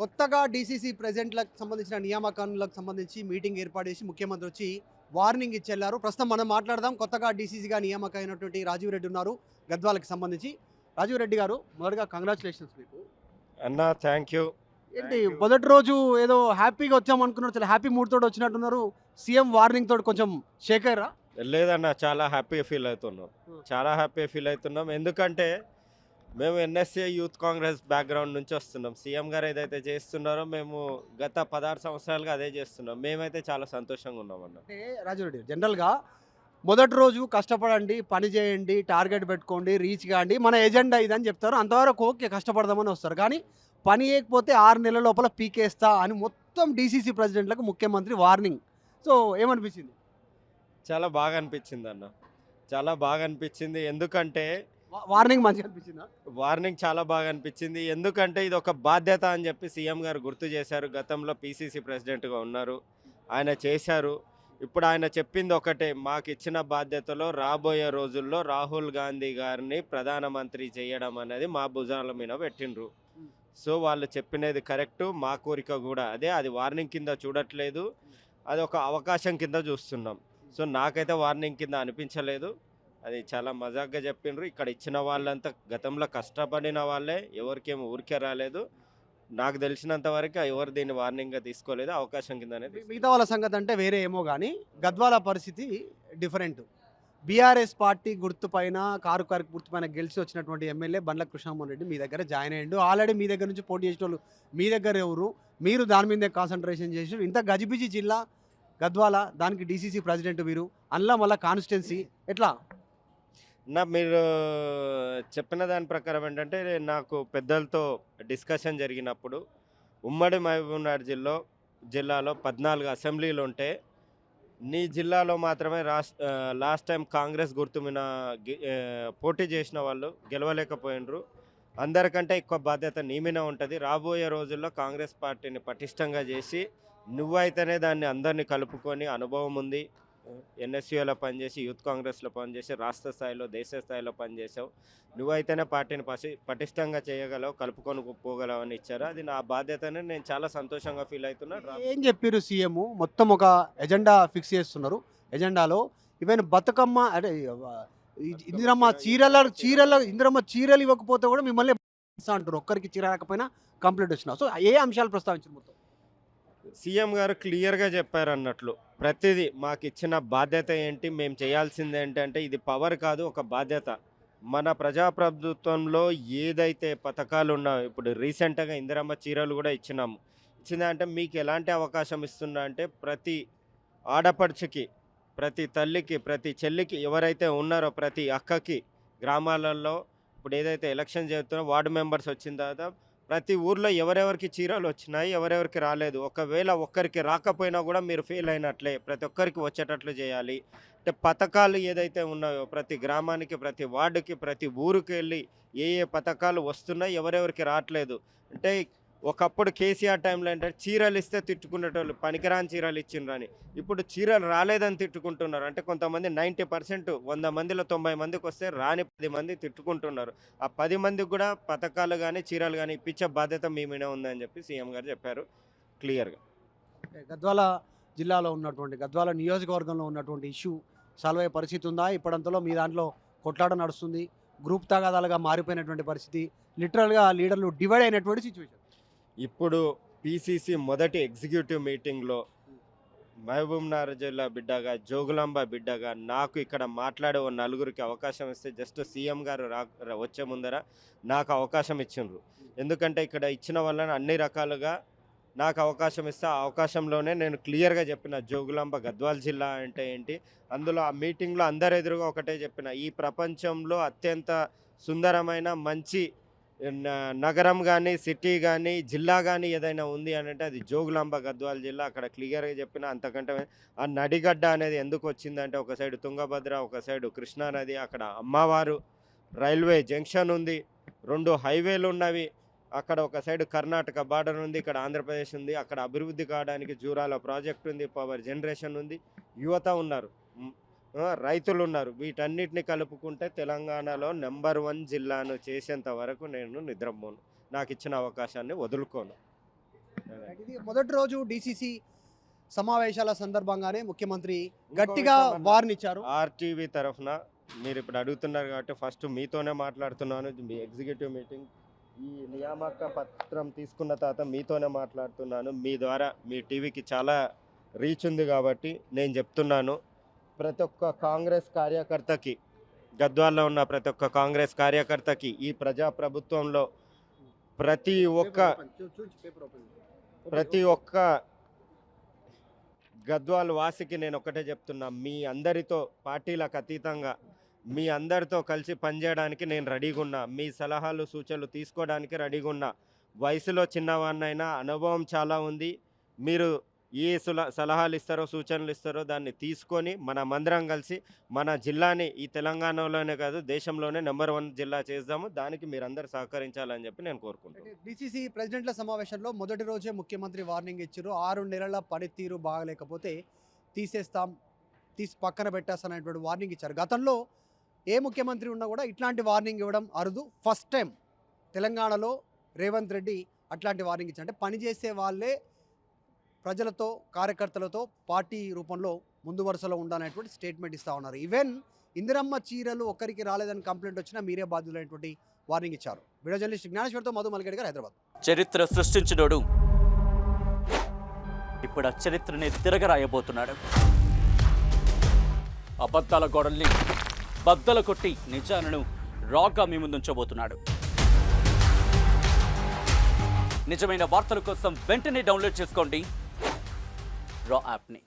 కొత్తగా డీసీసీ ప్రెసిడెంట్‌లకు సంబంధించిన నియామకాలకు సంబంధించి మీటింగ్ ఏర్పాటు చేసి ముఖ్యమంత్రి వచ్చి వార్నింగ్ ఇచ్చెళ్లారు. ప్రస్తుతం మనం మాట్లాడదాం. కొత్తగా డీసీసీగా నియామకమైనటువంటి రాజీవ్ రెడ్డి ఉన్నారు గద్వాలకు సంబంధించి. రాజీవ్ రెడ్డి గారు మొదటగా కంగ్రాచ్యులేషన్స్ మీకు. అన్న థ్యాంక్ యూ. ఏంటి మొదటి రోజు ఏదో హ్యాపీగా వచ్చామనుకున్నారు. చాలా హ్యాపీ మూడ్ తోటి వచ్చినట్టున్నారు. సీఎం వార్నింగ్ తోటి కొంచెం షేక్ అయ్యారా? లేదన్న చాలా హ్యాపీగా ఫీల్ అవుతున్నాం. చాలా హ్యాపీగా ఫీల్ అవుతున్నాం. ఎందుకంటే మేము ఎన్ఎస్ఏ యూత్ కాంగ్రెస్ బ్యాక్‌గ్రౌండ్ నుంచి వస్తున్నాం. సీఎం గారు ఏదైతే చేస్తున్నారో మేము గత 16 సంవత్సరాలుగా అదే చేస్తున్నాం. మేమైతే చాలా సంతోషంగా ఉన్నామన్న. అంటే రాజీవ్ రెడ్డి జనరల్‌గా మొదటి రోజు కష్టపడండి, పని చేయండి, టార్గెట్ పెట్టుకోండి, రీచ్ కాండి. మన ఎజెండా ఇదని చెప్తారు. అంతవరకు ఓకే కష్టపడదామని వస్తారు. కానీ పని చేయకపోతే 6 నెలల లోపల పీకేస్తా అని మొత్తం డీసీసీ ప్రెసిడెంట్‌లకు ముఖ్యమంత్రి వార్నింగ్. సో ఏమనిపించింది? చాలా బాగా అనిపించిందన్న. చాలా బాగా అనిపించింది. ఎందుకంటే వార్నింగ్ మంచిగా అనిపించిందా? వార్నింగ్ చాలా బాగా అనిపించింది. ఎందుకంటే ఇదొక బాధ్యత అని చెప్పి సీఎం గారు గుర్తు చేశారు. గతంలో పీసీసీ ప్రెసిడెంట్‌గా ఉన్నారు. ఆయన చేశారు. ఇప్పుడు ఆయన చెప్పింది ఒకటే, మాకిచ్చిన బాధ్యతలో రాబోయే రోజుల్లో రాహుల్ గాంధీ గారిని ప్రధానమంత్రి చేయడం అనేది మా భుజాల మీద పెట్టిండ్రు. హ్మ్. సో, వాళ్ళు చెప్పినది కరెక్టు. మా కోరిక గూడా అదే. అది వార్నింగ్ కింద చూడట్లేదు. అదొక అవకాశం కింద చూస్తున్నాం. సో, నాకైతే వార్నింగ్ కింద అనిపించలేదు. అది చాలా మజాక్‌గా చెప్పిండ్రు. ఇక్కడ ఇచ్చిన వాళ్ళంతా గతంలో కష్టపడిన వాళ్ళే. ఎవరికేమి ఊరికే రాలేదు. నాకు తెలిసినంత వరకు ఎవరు దీన్ని వార్నింగ్‌గా తీసుకోలేదు. అవకాశం కిందనే మిగతా వాళ్ళ సంగతి అంటే వేరే ఏమో గానీ, గద్వాల పరిస్థితి డిఫరెంట్. బీఆర్ఎస్ పార్టీ గుర్తు పైన, కారు గుర్తు పైన గెలిచి వచ్చినటువంటి ఎమ్మెల్యే బండ్ల కృష్ణమోహన్ రెడ్డి మీ దగ్గర జాయిన్ అయ్యిండు. ఆల్రెడీ మీ దగ్గర నుంచి పోటీ చేసేటోళ్ళు మీ దగ్గర ఎవరు? మీరు దాని మీదే కాన్సంట్రేషన్ చేసిర్రు. ఇంత గజిబిజి జిల్లా గద్వాల, దానికి డీసీసీ ప్రెసిడెంట్ మీరు. అందులో మళ్ళా కాన్స్టిట్యున్సీ ఎట్లా? మీరు చెప్పిన దాని ప్రకారం ఏంటంటే, నాకు పెద్దలతో డిస్కషన్ జరిగినప్పుడు ఉమ్మడి మహబూబ్‌నగర్ జిల్లాలో 14 అసెంబ్లీలుంటే, నీ జిల్లాలో మాత్రమే లాస్ట్ టైం కాంగ్రెస్ గుర్తు మీద పోటీ చేసిన వాళ్ళు గెలవలేకపోయిండ్రు. అందరికంటే ఎక్కువ బాధ్యత నీ మీద ఉంటది. రాబోయే రోజుల్లో కాంగ్రెస్ పార్టీని పటిష్టంగా చేసి, నువ్వైతేనే దాన్ని అందరిని కలుపుకొని అనుభవం ఉంది. ఎన్ఎస్యూలో పనిచేసి, యూత్ కాంగ్రెస్‌లో పనిచేసి, రాష్ట్ర స్థాయిలో, దేశ స్థాయిలో పనిచేసావు. నువ్వైతేనే పార్టీని పటిష్టంగా చేయగలవు, కలుపుకొని పోగలవు అని ఇచ్చారు. అది నా బాధ్యతని నేను చాలా సంతోషంగా ఫీల్ అవుతున్నా. ఏం చెప్పిర్రు సీఎం? మొత్తం ఒక ఎజెండా ఫిక్స్ చేస్తున్నారు. ఎజెండాలో ఈవెన్ బతుకమ్మ అంటే ఇందిరమ్మ ఇందిరమ్మ చీరలు ఇవ్వకపోతే కూడా మిమ్మల్ని ఇస్తా అంటారు. ఒక్కరికి చీర రాకపోయినా కంప్లైంట్ వచ్చినా. సో ఏ అంశాలు ప్రస్తావించారు మొత్తం? సీఎం గారు క్లియర్‌గా చెప్పారన్నట్లు. ప్రతిదీ మాకిచ్చిన బాధ్యత ఏంటి, మేము చేయాల్సిందేంటంటే ఇది పవర్ కాదు, ఒక బాధ్యత. మన ప్రజాప్రభుత్వంలో ఏదైతే పథకాలున్నాయో, ఇప్పుడు రీసెంట్‌గా ఇందిరమ్మ చీరలు గూడా ఇచ్చినాము. ఇచ్చిందంటే మీకు ఎలాంటి అవకాశం ఇస్తున్నా అంటే, ప్రతి ఆడపడుచుకి, ప్రతి తల్లికి, ప్రతి చెల్లికి ఎవరైతే ఉన్నారో ప్రతి అక్కకి గ్రామాలలో ఇప్పుడు ఏదైతే ఎలక్షన్ జరుగుతున్నో వార్డ్ మెంబర్స్ వచ్చిన తర్వాత ప్రతి ఊర్లో ఎవరెవరికి చీరలొచ్చినాయి, ఎవరెవరికి రాలేదు. ఒకవేళ ఒక్కరికి రాకపోయినా గూడా మీరు ఫెయిల్ అయినట్లే. ప్రతి ఒక్కరికి వచ్చేటట్లు జేయాలి. అంటే పథకాలు ఏదైతే ఉన్నాయో ప్రతి గ్రామానికి, ప్రతి వార్డుకి, ప్రతి ఊరికెళ్ళి ఏ ఏ పథకాలు వస్తున్నాయి, ఎవరెవరికి రాట్లేదు. అంటే ఒకప్పుడు కేసీఆర్ టైంలో ఏంటంటే చీరలిస్తే తిట్టుకునేటోళ్ళు. పనికిరాని చీరలు ఇచ్చిండ్రని. ఇప్పుడు చీరలు రాలేదని తిట్టుకుంటున్నారు. అంటే కొంతమంది 90% 100 మందిలో 90 మందికొస్తే రాని 10 మంది తిట్టుకుంటున్నారు. ఆ 10 మందికి గూడా పథకాలు గానీ, చీరలు గానీ ఇప్పించే బాధ్యత మీ మీద ఉందని జెప్పి సీఎం గారు జెప్పారు క్లియర్‌గా. ఓకే. గద్వాల జిల్లాలో ఉన్నటువంటి గద్వాల నియోజకవర్గంలో ఉన్నటువంటి ఇష్యూ సాల్వ్ అయ్యే పరిస్థితి ఉందా? ఇప్పుడంతలో మీ దాంట్లో కొట్లాట నడుస్తుంది. గ్రూప్ తగాదాలుగా మారిపోయినటువంటి పరిస్థితి. లిటరల్‌గా లీడర్లు డివైడ్ అయినటువంటి సిట్యుయేషన్. ఇప్పుడు పీసీసీ మొదటి ఎగ్జిక్యూటివ్ మీటింగ్‌లో మహబూబ్‌నగర్ జిల్లా బిడ్డగా, జోగులాంబ బిడ్డగా నాకు ఇక్కడ మాట్లాడే ఓ నలుగురికి అవకాశం ఇస్తే జస్ట్ సీఎం గారు వచ్చే ముందర నాకు అవకాశం ఇచ్చిండ్రు. ఎందుకంటే ఇక్కడ ఇచ్చిన వాళ్ళని అన్ని రకాలుగా నాకు అవకాశం ఇస్తే ఆ అవకాశంలోనే నేను క్లియర్‌గా చెప్పిన జోగులాంబ గద్వాల జిల్లా అంటే ఏంటి, అందులో ఆ మీటింగ్‌లో అందరి ఎదురుగా ఒకటే చెప్పిన. ఈ ప్రపంచంలో అత్యంత సుందరమైన మంచి న నగరం గాని, సిటీ గాని, జిల్లా గాని ఏదైనా ఉంది అనంటే అది జోగులాంబ గద్వాల జిల్లా. అక్కడ క్లియర్‌గా చెప్పిన. అంతకంటే ఆ నడిగడ్డ అనేది ఎందుకొచ్చిందంటే ఒక సైడు తుంగభద్ర, ఒక సైడు కృష్ణా నది, అక్కడ అమ్మవారు, రైల్వే జంక్షన్ ఉంది, 2 హైవేలున్నవి. అక్కడ ఒక సైడ్ కర్ణాటక బార్డర్ ఉంది. ఇక్కడ ఆంధ్రప్రదేశ్ ఉంది. అక్కడ అభివృద్ధి కావడానికి జూరాల ప్రాజెక్ట్ ఉంది. పవర్ జనరేషన్ ఉంది. యువత ఉన్నారు. హ్మ్. రైతులున్నారు. వీటన్నిటిని కలుపుకుంటే తెలంగాణలో నంబర్ 1 జిల్లాను చేసేంత వరకు నేను నిద్రపోను. నాకిచ్చిన అవకాశాన్ని వదులుకోను. ఉండేది. ఇది మొదటి రోజు డిసిసి సమావేశాల సందర్భంగానే ముఖ్యమంత్రి గట్టిగా విషయం అన్న, వార్నిచ్చారు. ఆర్టీవీ తరఫున మీరు ఇప్పుడు అడుగుతున్నారు కాబట్టి ఫస్ట్ మీతోనే మాట్లాడుతున్నాను. మీ ఎగ్జిక్యూటివ్ మీటింగ్ ఈ నియామక పత్రం తీసుకున్న తర్వాత మీతోనే మాట్లాడుతున్నాను. మీ ద్వారా మీ టీవీకి చాలా రీచ్ ఉంది కాబట్టి నేను చెప్తున్నాను, ప్రతి ఒక్క కాంగ్రెస్ కార్యకర్తకి, గద్వాల్లో ఉన్న ప్రతి ఒక్క కాంగ్రెస్ కార్యకర్తకి ఈ ప్రజాప్రభుత్వంలో ప్రతి ఒక్క గద్వాల్ వాసికి నేను ఒకటే చెప్తున్నా, మీ అందరితో పార్టీలకు అతీతంగా మీ అందరితో కలిసి పనిచేయడానికి నేను రెడీగా ఉన్నా. మీ సలహాలు సూచనలు తీసుకోవడానికి రెడీగా ఉన్నా. వయసులో చిన్నవాడినైనా అనుభవం చాలా ఉంది. మీరు ఏ సలహాలు ఇస్తారో సూచనలు ఇస్తారో దాన్ని తీసుకొని మనమందరం కలిసి మన జిల్లాని ఈ తెలంగాణలోనే కాదు దేశంలోనే నెంబర్ 1 జిల్లా చేద్దాము. దానికి మీరందరూ సహకరించాలని చెప్పి నేను కోరుకుంటున్నాను. డిసిసి ప్రెసిడెంట్ల సమావేశంలో మొదటి రోజే ముఖ్యమంత్రి వార్నింగ్ ఇచ్చారు. 6 నెలల పనితీరు బాగలేకపోతే తీసేస్తాం, తీసి పక్కన పెట్టేస్తాననేటువంటి వార్నింగ్ ఇచ్చారు. గతంలో ఏ ముఖ్యమంత్రి ఉన్నా కూడా ఇట్లాంటి వార్నింగ్ ఇవ్వడం అరుదు. ఫస్ట్ టైం తెలంగాణలో రేవంత్ రెడ్డి అట్లాంటి వార్నింగ్ ఇచ్చారు. అంటే పనిచేసే వాళ్ళే ప్రజలతో కార్యకర్తలతో పార్టీ రూపంలో ముందు వరుసలో ఉండాలనేటువంటి స్టేట్మెంట్ ఇస్తూ ఉన్నారు. ఈవెన్ ఇందిరమ్మ చీరలు ఒక్కరికి రాలేదని కంప్లైంట్ వచ్చినా మీరే బాధ్యులైనటువంటి వార్నింగ్ ఇచ్చారు. వీడియో జర్నలిస్ట్ జ్ఞానేశ్వర్తో మధు మల్లిగడ్డ గారు, హైదరాబాద్. చరిత్ర సృష్టించినోడు ఇప్పుడు ఆ చరిత్రని తిరగరాయబోతున్నాడు. అబద్ధాల గోడల్ని బద్దలు కొట్టి నిజాలను రాగా మీ ముందుంచబోతున్నాడు. నిజమైన వార్తల కోసం వెంటనే డౌన్లోడ్ చేసుకోండి రా యాప్ని.